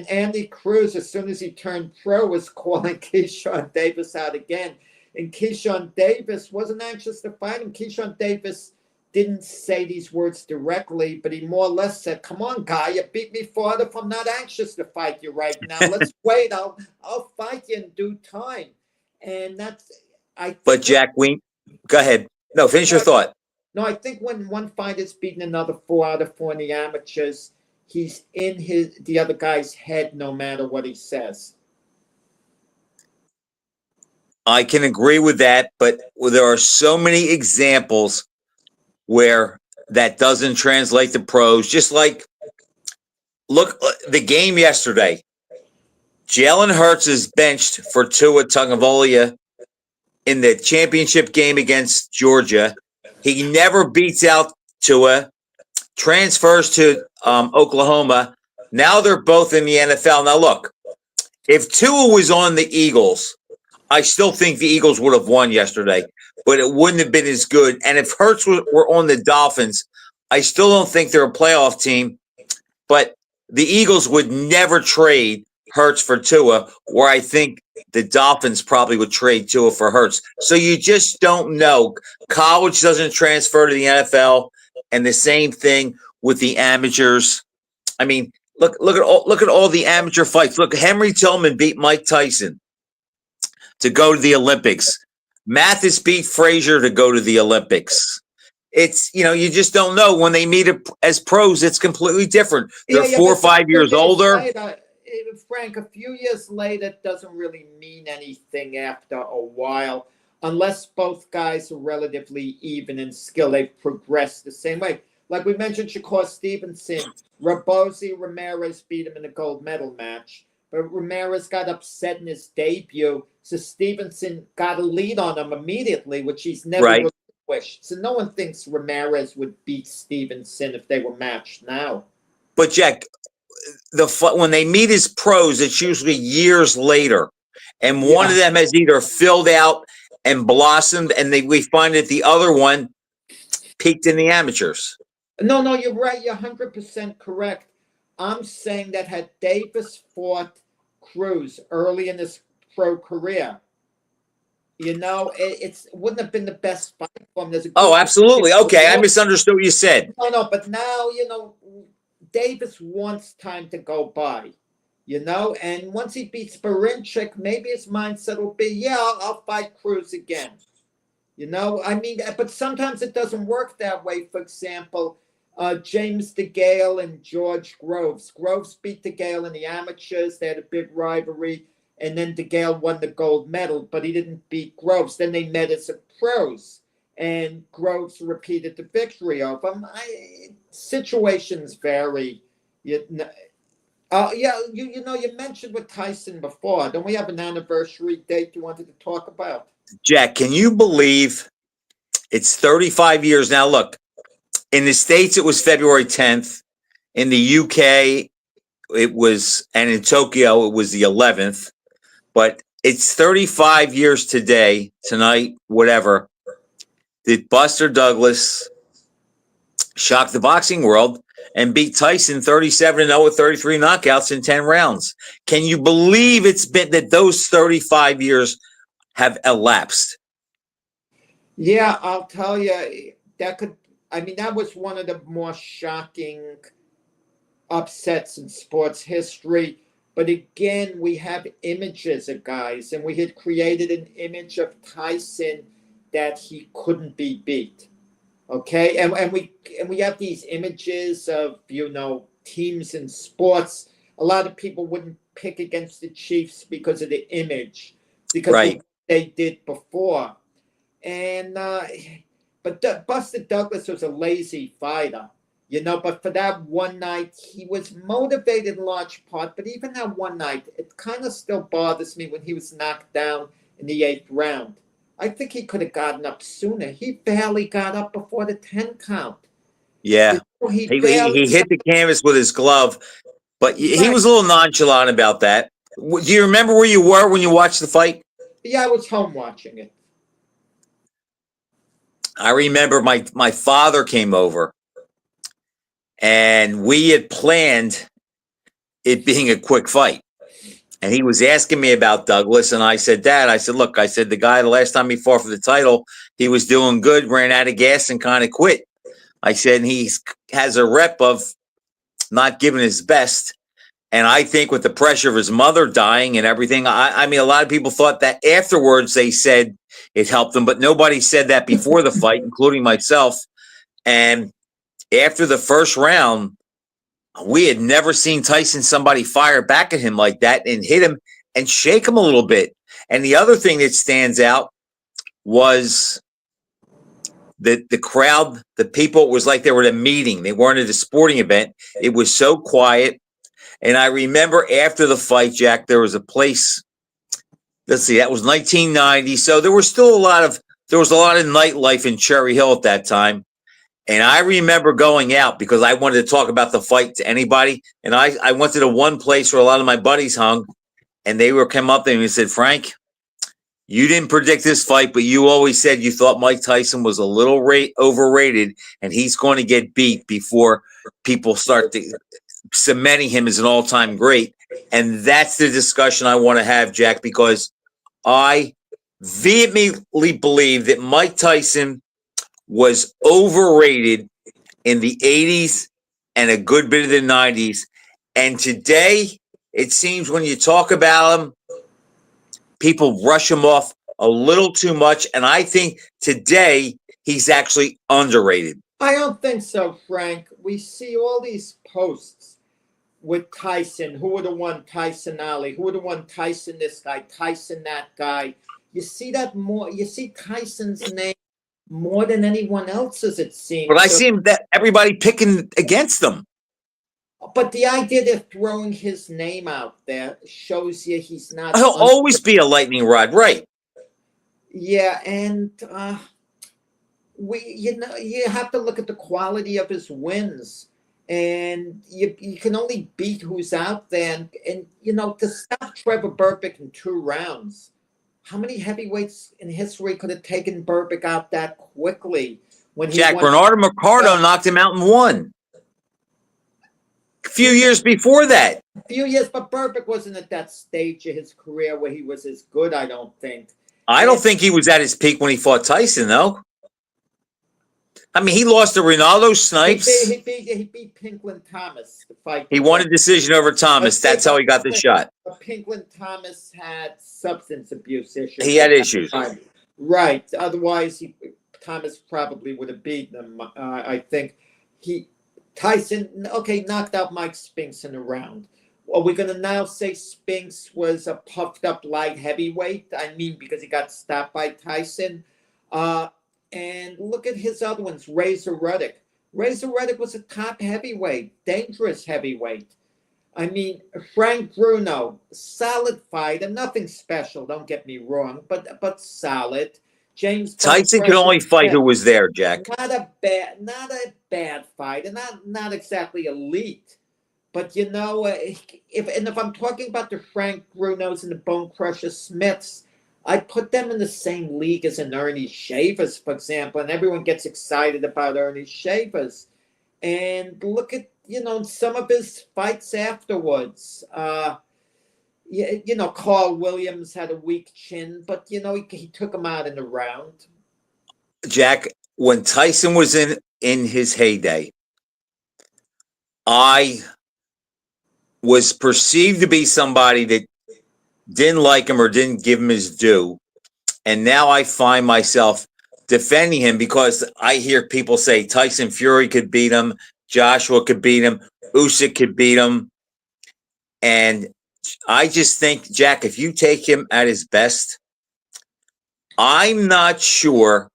Andy Cruz, as soon as he turned pro, was calling Keyshawn Davis out again. And Keyshawn Davis wasn't anxious to fight him. Keyshawn Davis didn't say these words directly, but he more or less said, "Come on, guy, you beat me 4 out of 4. I'm not anxious to fight you right now. Let's wait. I'll fight you in due time." And But Jack, go ahead. No, finish your thought. No, I think when one fighter's beating another 4 out of 4 in the amateurs, he's in the other guy's head no matter what he says. I can agree with that, but there are so many examples where that doesn't translate to pros. Just like, look, the game yesterday. Jalen Hurts is benched for Tua Tagovailoa in the championship game against Georgia. He never beats out Tua, transfers to Oklahoma. Now they're both in the NFL. Now, look, if Tua was on the Eagles, I still think the Eagles would have won yesterday, but it wouldn't have been as good. And if Hurts were on the Dolphins, I still don't think they're a playoff team, but the Eagles would never trade Hurts for Tua, where I think the Dolphins probably would trade Tua for Hurts. So you just don't know. College doesn't transfer to the NFL, and the same thing with the amateurs. I mean, look at all the amateur fights. Look, Henry Tillman beat Mike Tyson to go to the Olympics. Mathis beat Frazier to go to the Olympics. It's, you just don't know. When they meet as pros, it's completely different. They're 4 or 5 years older. Frank, a few years later doesn't really mean anything after a while, unless both guys are relatively even in skill. They've progressed the same way. Like we mentioned, Shakur Stevenson, Ramirez beat him in a gold medal match, but Ramirez got upset in his debut, so Stevenson got a lead on him immediately, which he's never relinquished. So no one thinks Ramirez would beat Stevenson if they were matched now. But Jack, when they meet as pros, it's usually years later. and one Yeah. of them has either filled out and blossomed, and we find that the other one peaked in the amateurs. No, you're right. You're 100% correct. I'm saying that had Davis fought Cruz early in his pro career, it wouldn't have been the best fight for him. There's a Oh, good absolutely. Okay, I misunderstood what you said. no, but now Davis wants time to go by, and once he beats Barinchik, maybe his mindset will be, yeah, I'll fight Cruz again. I mean, but sometimes it doesn't work that way. For example, James DeGale and George Groves. Groves beat DeGale in the amateurs. They had a big rivalry. And then DeGale won the gold medal, but he didn't beat Groves. Then they met as a pros. And Groves repeated the victory over him. Situations vary. You mentioned with Tyson before. Don't we have an anniversary date you wanted to talk about? Jack, can you believe it's 35 years now? Look, in the States, it was February 10th. In the UK, it was, and in Tokyo, it was the 11th. But it's 35 years today, tonight, whatever, that Buster Douglas shocked the boxing world and beat Tyson 37-0 with 33 knockouts in 10 rounds. Can you believe it's been that those 35 years have elapsed? Yeah, I'll tell you, that was one of the more shocking upsets in sports history. But again, we have images of guys, and we had created an image of Tyson that he couldn't be beat. Okay, and we have these images of teams in sports. A lot of people wouldn't pick against the Chiefs because of the image, because of what they did before. And but Buster Douglas was a lazy fighter, But for that one night, he was motivated in large part. But even that one night, it kind of still bothers me when he was knocked down in the 8th round. I think he could have gotten up sooner. He barely got up before the 10 count. Yeah, he hit the canvas with his glove, but he was a little nonchalant about that. Do you remember where you were when you watched the fight? Yeah, I was home watching it. I remember my father came over, and we had planned it being a quick fight. And he was asking me about Douglas, and I said, Dad, look, the guy, the last time he fought for the title, he was doing good, ran out of gas, and kind of quit. I said, he has a rep of not giving his best. And I think with the pressure of his mother dying and everything, I mean, a lot of people thought that afterwards they said it helped him, but nobody said that before the fight, including myself. And after the first round, we had never seen somebody fire back at him like that and hit him and shake him a little bit. And the other thing that stands out was the crowd, the people, it was like they were at a meeting. They weren't at a sporting event. It was so quiet. And I remember after the fight, Jack, there was a place, let's see, that was 1990. So there was still a lot of nightlife in Cherry Hill at that time. And I remember going out because I wanted to talk about the fight to anybody. And I went to the one place where a lot of my buddies hung, and they came up there and said, Frank, you didn't predict this fight, but you always said you thought Mike Tyson was a little overrated, and he's going to get beat before people start cementing him as an all-time great. And that's the discussion I want to have, Jack, because I vehemently believe that Mike Tyson was overrated in the 80s and a good bit of the 90s. And today, it seems when you talk about him, people rush him off a little too much. And I think today, he's actually underrated. I don't think so, Frank. We see all these posts with Tyson. Who would have won Tyson Ali? Who would have won Tyson this guy? Tyson that guy? You see that more. You see Tyson's name more than anyone else's, it seems. But I see that everybody picking against them. But the idea they're throwing his name out there shows you he's not. He'll always be a lightning rod, right? Yeah, and you have to look at the quality of his wins. and you can only beat who's out there. And to stop Trevor Burbick in 2 rounds, how many heavyweights in history could have taken Burbick out that quickly? When he Jack won Bernardo Mercado knocked him out in 1. A few years before that. a few years, but Burbick wasn't at that stage of his career where he was as good, I don't think. I don't think he was at his peak when he fought Tyson, though. I mean, he lost to Ronaldo Snipes. He beat Pinklin Thomas to fight. He won a decision over Thomas. That's how he got the shot. But Pinklin Thomas had substance abuse issues. He had issues. Right. Otherwise, Thomas probably would have beaten him. I think Tyson knocked out Mike Spinks in a round. Are we going to now say Spinks was a puffed up light heavyweight? I mean, because he got stopped by Tyson. And look at his other ones, Razor Ruddock. Razor Ruddock was a top heavyweight, dangerous heavyweight. I mean, Frank Bruno, solid fighter, nothing special, don't get me wrong, but solid. James Tyson could only fight who was there, Jack. Not a bad fighter, not exactly elite. But if I'm talking about the Frank Brunos and the Bone Crusher Smiths, I put them in the same league as an Ernie Shavers, for example, and everyone gets excited about Ernie Shavers. And look at, some of his fights afterwards. Carl Williams had a weak chin, but, he took him out in the round. Jack, when Tyson was in his heyday, I was perceived to be somebody that didn't like him or didn't give him his due. And now I find myself defending him because I hear people say Tyson Fury could beat him, Joshua could beat him, Usyk could beat him. And I just think, Jack, if you take him at his best, I'm not sure.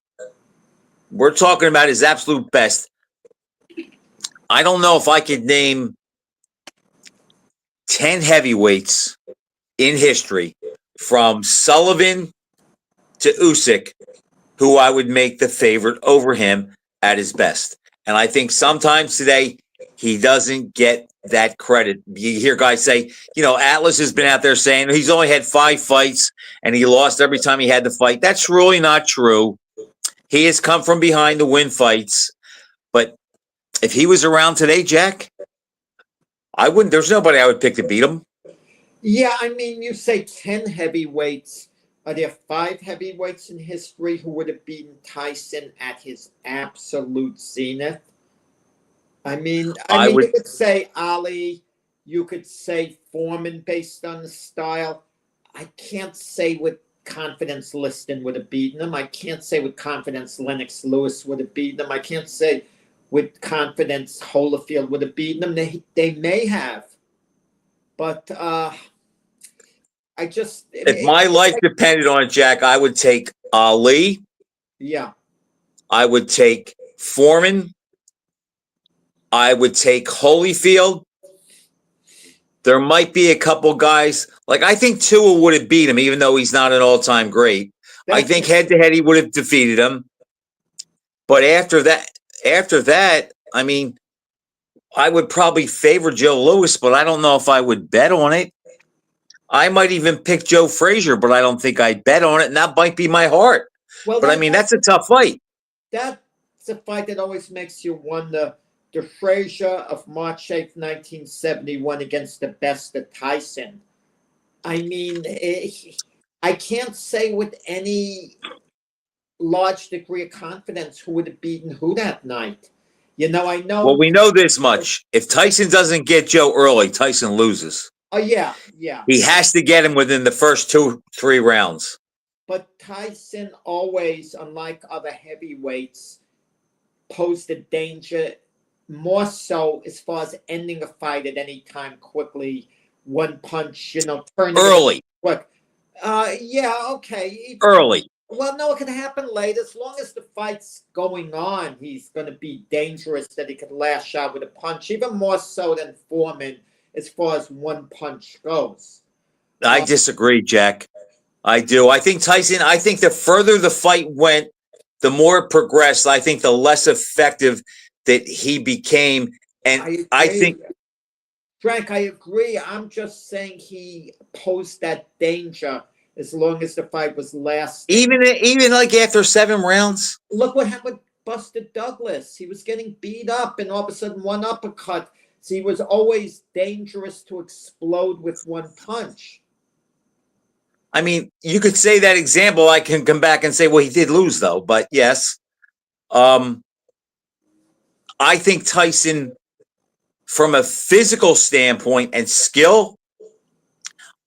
We're talking about his absolute best. I don't know if I could name 10 heavyweights in history, from Sullivan to Usyk, who I would make the favorite over him at his best. And I think sometimes today he doesn't get that credit. You hear guys say, Atlas has been out there saying he's only had 5 fights and he lost every time he had to fight. That's really not true. He has come from behind to win fights. But if he was around today, Jack, there's nobody I would pick to beat him. Yeah, I mean, you say 10 heavyweights. Are there 5 heavyweights in history who would have beaten Tyson at his absolute zenith? I mean, you could say Ali. You could say Foreman based on the style. I can't say with confidence Liston would have beaten him. I can't say with confidence Lennox Lewis would have beaten him. I can't say with confidence Holyfield would have beaten him. They may have. But if my life depended on it, Jack, I would take Ali. Yeah. I would take Foreman. I would take Holyfield. There might be a couple guys, I think Tua would have beat him, even though he's not an all-time great. I think head-to-head he would have defeated him. But after that, I mean, I would probably favor Joe Louis, but I don't know if I would bet on it. I might even pick Joe Frazier, but I don't think I'd bet on it, and that might be my heart. Well, but that's a tough fight. That's a fight that always makes you wonder. The Frazier of March 8th, 1971 against the best of Tyson. I mean, I can't say with any large degree of confidence who would have beaten who that night. I know. Well, we know this much. If Tyson doesn't get Joe early, Tyson loses. Oh, yeah. He has to get him within the first 2-3 rounds. But Tyson always, unlike other heavyweights, posed a danger, more so as far as ending a fight at any time quickly, one punch, turning early. Quick. Yeah, okay. Early. Well, no, it can happen late. As long as the fight's going on, he's going to be dangerous that he could lash out with a punch, even more so than Foreman as far as one punch goes. I disagree, Jack. I do. I think the further the fight went, the more it progressed. I think the less effective that he became And I I agree. think Frank, I agree. I'm just saying he posed that danger as long as the fight was lasting. even like after 7 rounds, Look what happened with Buster Douglas. He was getting beat up, and all of a sudden, one uppercut. So he was always dangerous to explode with one punch. I mean, you could say that example. I can come back and say, well, he did lose though. But yes, I think Tyson, from a physical standpoint and skill,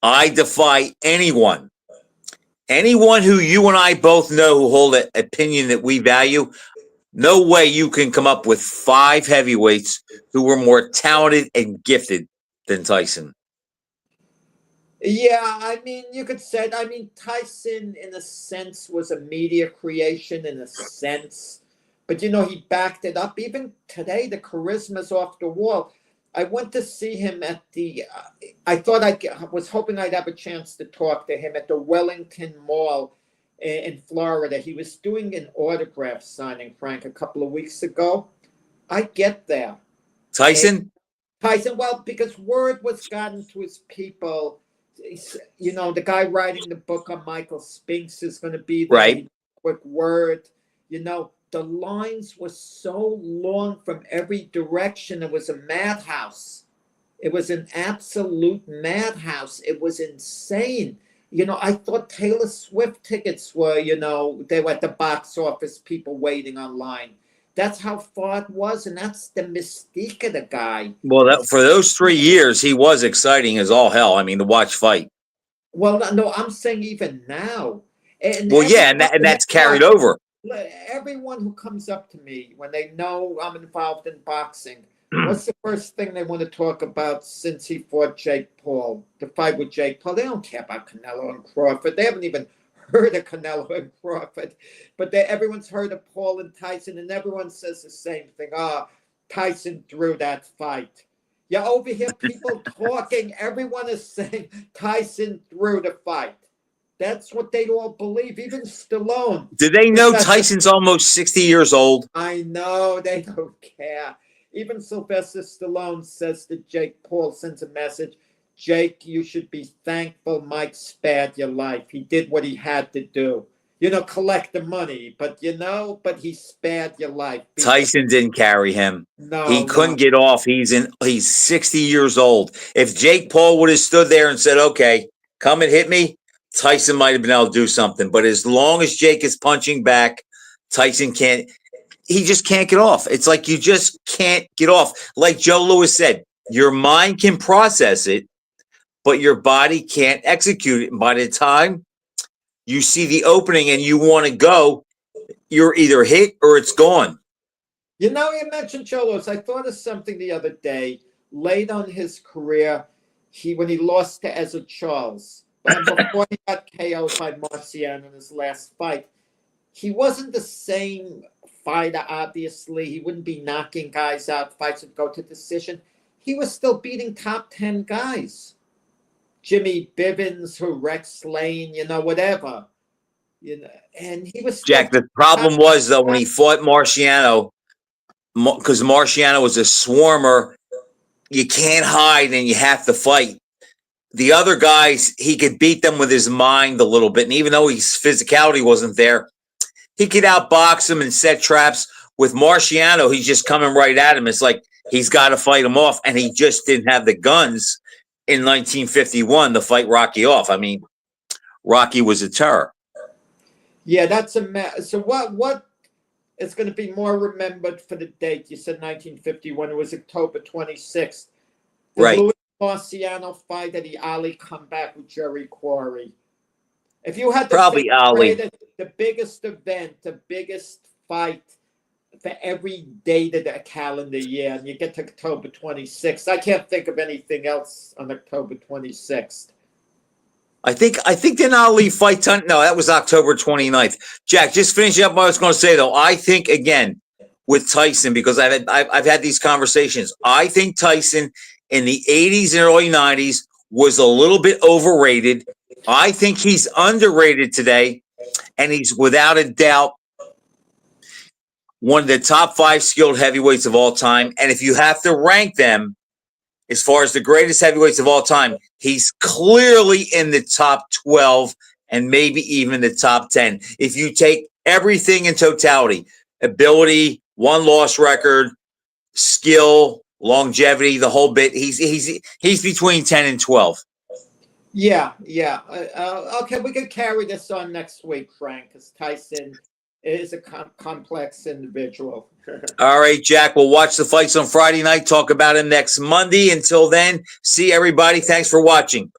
I defy anyone who you and I both know who hold an opinion that we value. No way you can come up with 5 heavyweights who were more talented and gifted than Tyson. Yeah, I mean, you could say, I mean, Tyson, in a sense, was a media creation, in a sense. But, he backed it up. Even today, the charisma's off the wall. I went to see him at I thought I was hoping I'd have a chance to talk to him at the Wellington Mall in Florida. He was doing an autograph signing, Frank, a couple of weeks ago. I get there. Tyson? Tyson, well, because word was gotten to his people. The guy writing the book on Michael Spinks is going to be there. Right. Quick word. The lines were so long from every direction. It was a madhouse. It was an absolute madhouse. It was insane. I thought Taylor Swift tickets were, they were at the box office, people waiting online. That's how far it was, and that's the mystique of the guy. Well, for those 3 years, he was exciting as all hell. I mean, to watch fight. Well, no, I'm saying even now. And that's carried over. Everyone who comes up to me when they know I'm involved in boxing, what's the first thing they want to talk about since he fought Jake Paul? The fight with Jake Paul. They don't care about Canelo and Crawford. They haven't even heard of Canelo and Crawford. But everyone's heard of Paul and Tyson, and everyone says the same thing. Tyson threw that fight. Yeah, over here, people talking, everyone is saying Tyson threw the fight. That's what they all believe, even Stallone. Do they know Tyson's almost 60 years old? I know, they don't care. Even Sylvester Stallone says to Jake Paul, sends a message, Jake, you should be thankful Mike spared your life. He did what he had to do. Collect the money, but he spared your life. Tyson didn't carry him. No, he couldn't get off. He's 60 years old. If Jake Paul would have stood there and said, okay, come and hit me, Tyson might have been able to do something. But as long as Jake is punching back, Tyson he just can't get off. It's like you just can't get off. Like Joe Louis said, your mind can process it, but your body can't execute it. And by the time you see the opening and you want to go, you're either hit or it's gone. You mentioned Joe Louis. I thought of something the other day. Late on his career, when he lost to Ezra Charles, before he got KO'd by Marciano in his last fight, he wasn't the same fighter, obviously. He wouldn't be knocking guys out. Fights would go to decision. He was still beating top 10 guys. Jimmy Bivens, Rex Lane, whatever. And he was Jack, the problem was, though, when he fought Marciano, because Marciano was a swarmer, you can't hide and you have to fight. The other guys, he could beat them with his mind a little bit. And even though his physicality wasn't there, he could outbox him and set traps. With Marciano, he's just coming right at him. It's like he's got to fight him off. And he just didn't have the guns in 1951 to fight Rocky off. I mean, Rocky was a terror. Yeah, that's a mess. So what is going to be more remembered for the date? You said 1951. It was October 26th. Right. Louis Marciano fight at the Ali comeback with Jerry Quarry. If you had to probably Ali, the biggest event, the biggest fight for every date of the calendar year, and you get to October 26th, I can't think of anything else on October 26th. I think then Ali fight time. No, that was October 29th. Jack, just finishing up what I was going to say, though. I think, again, with Tyson, because I've had these conversations, I think Tyson in the 80s and early 90s was a little bit overrated. I think he's underrated today, and he's without a doubt. one of the top 5 skilled heavyweights of all time. And if you have to rank them as far as the greatest heavyweights of all time, he's clearly in the top 12 and maybe even the top 10. If you take everything in totality, ability, one-loss record, skill, longevity, the whole bit, he's between 10 and 12. Yeah. Okay, we can carry this on next week, Frank, because Tyson is a complex individual. All right, Jack, we'll watch the fights on Friday night, talk about him next Monday. Until then, see everybody. Thanks for watching.